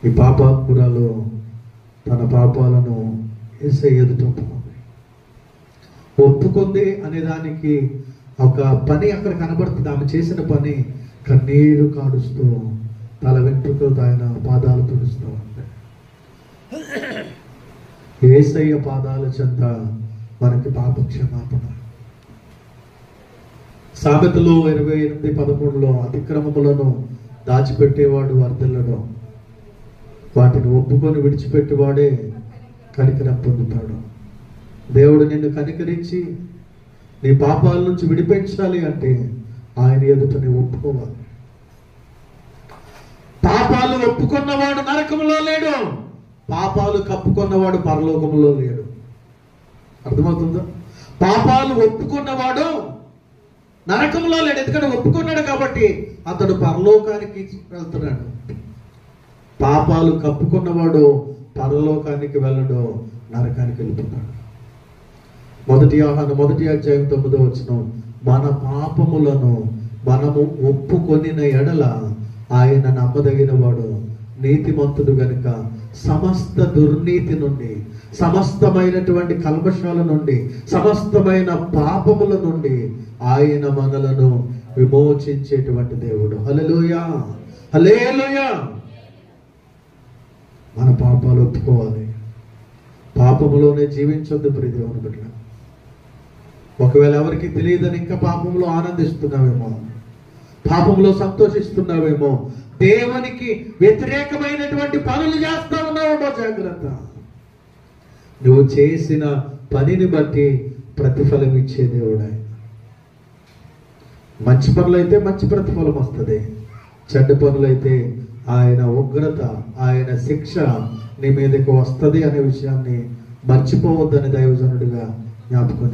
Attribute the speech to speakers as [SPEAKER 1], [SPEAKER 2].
[SPEAKER 1] ఈ పాపాత్మురాలు తన పాపాలను యేసయ్య ఎదుట ఒప్పుకుంది అనే దానికి ఒక పని అక్కడ కనబడుతుంది. ఆమె చేసిన పని కన్నీరు కాడుస్తూ తల వెంట్రుకలతో ఆయన పాదాలు తుడుస్తూ ఉంటాయి. యేసయ్య పాదాల చెంత మనకి పాప క్షమాపణ. సామెతలు 28:13 అతిక్రమములను దాచిపెట్టేవాడు వర్ధిల్లడు, వాటిని ఒప్పుకొని విడిచిపెట్టేవాడే కనికరం పొందుతాడు. దేవుడు నిన్ను కనికరించి నీ పాపాల నుంచి విడిపించాలి అంటే ఆయన ఎదుట నీవు ఒప్పుకోవాలి. పాపాలు ఒప్పుకున్నవాడు నరకంలో లేడు, పాపాలు కప్పుకున్నవాడు పరలోకంలో లేడు. అర్థమవుతుందా? పాపాలు ఒప్పుకున్నవాడు నరకంలో లేడు, ఎందుకంటే ఒప్పుకున్నాడు కాబట్టి అతడు పరలోకానికి వెళ్తున్నాడు. పాపాలు కప్పుకున్నవాడు పరలోకానికి వెళ్ళడు, నరకానికి వెళ్తున్నాడు. 1 యోహాను 1:9 మన పాపములను మనము ఒప్పుకొనిన ఎడల ఆయన నమ్మదగిన వాడు, నీతిమంతుడు గనుక సమస్త దుర్నీతి నుండి, సమస్తమైనటువంటి కల్మషాల నుండి, సమస్తమైన పాపముల నుండి ఆయన మనలను విమోచించేటువంటి దేవుడు. హల్లెలూయా, హల్లెలూయా. మన పాపాలు ఒప్పుకోవాలి, పాపములోనే జీవించొద్దు ప్రియ దేవుని బిడ్డ. ఒకవేళ ఎవరికి తెలియదని ఇంకా పాపంలో ఆనందిస్తున్నావేమో, పాపంలో సంతోషిస్తున్నావేమో, దేవునికి వ్యతిరేకమైనటువంటి పనులు చేస్తా ఉన్నావేమో, జాగ్రత్త. నువ్వు చేసిన పనిని బట్టి ప్రతిఫలం ఇచ్చే దేవుడు ఆయన. మంచి పనులైతే మంచి ప్రతిఫలం వస్తుంది, చెడ్డ పనులైతే ఆయన ఉగ్రత, ఆయన శిక్ష నీ మీదకి వస్తుంది అనే విషయాన్ని మర్చిపోవద్దని దైవజనుడిగా జ్ఞాపకం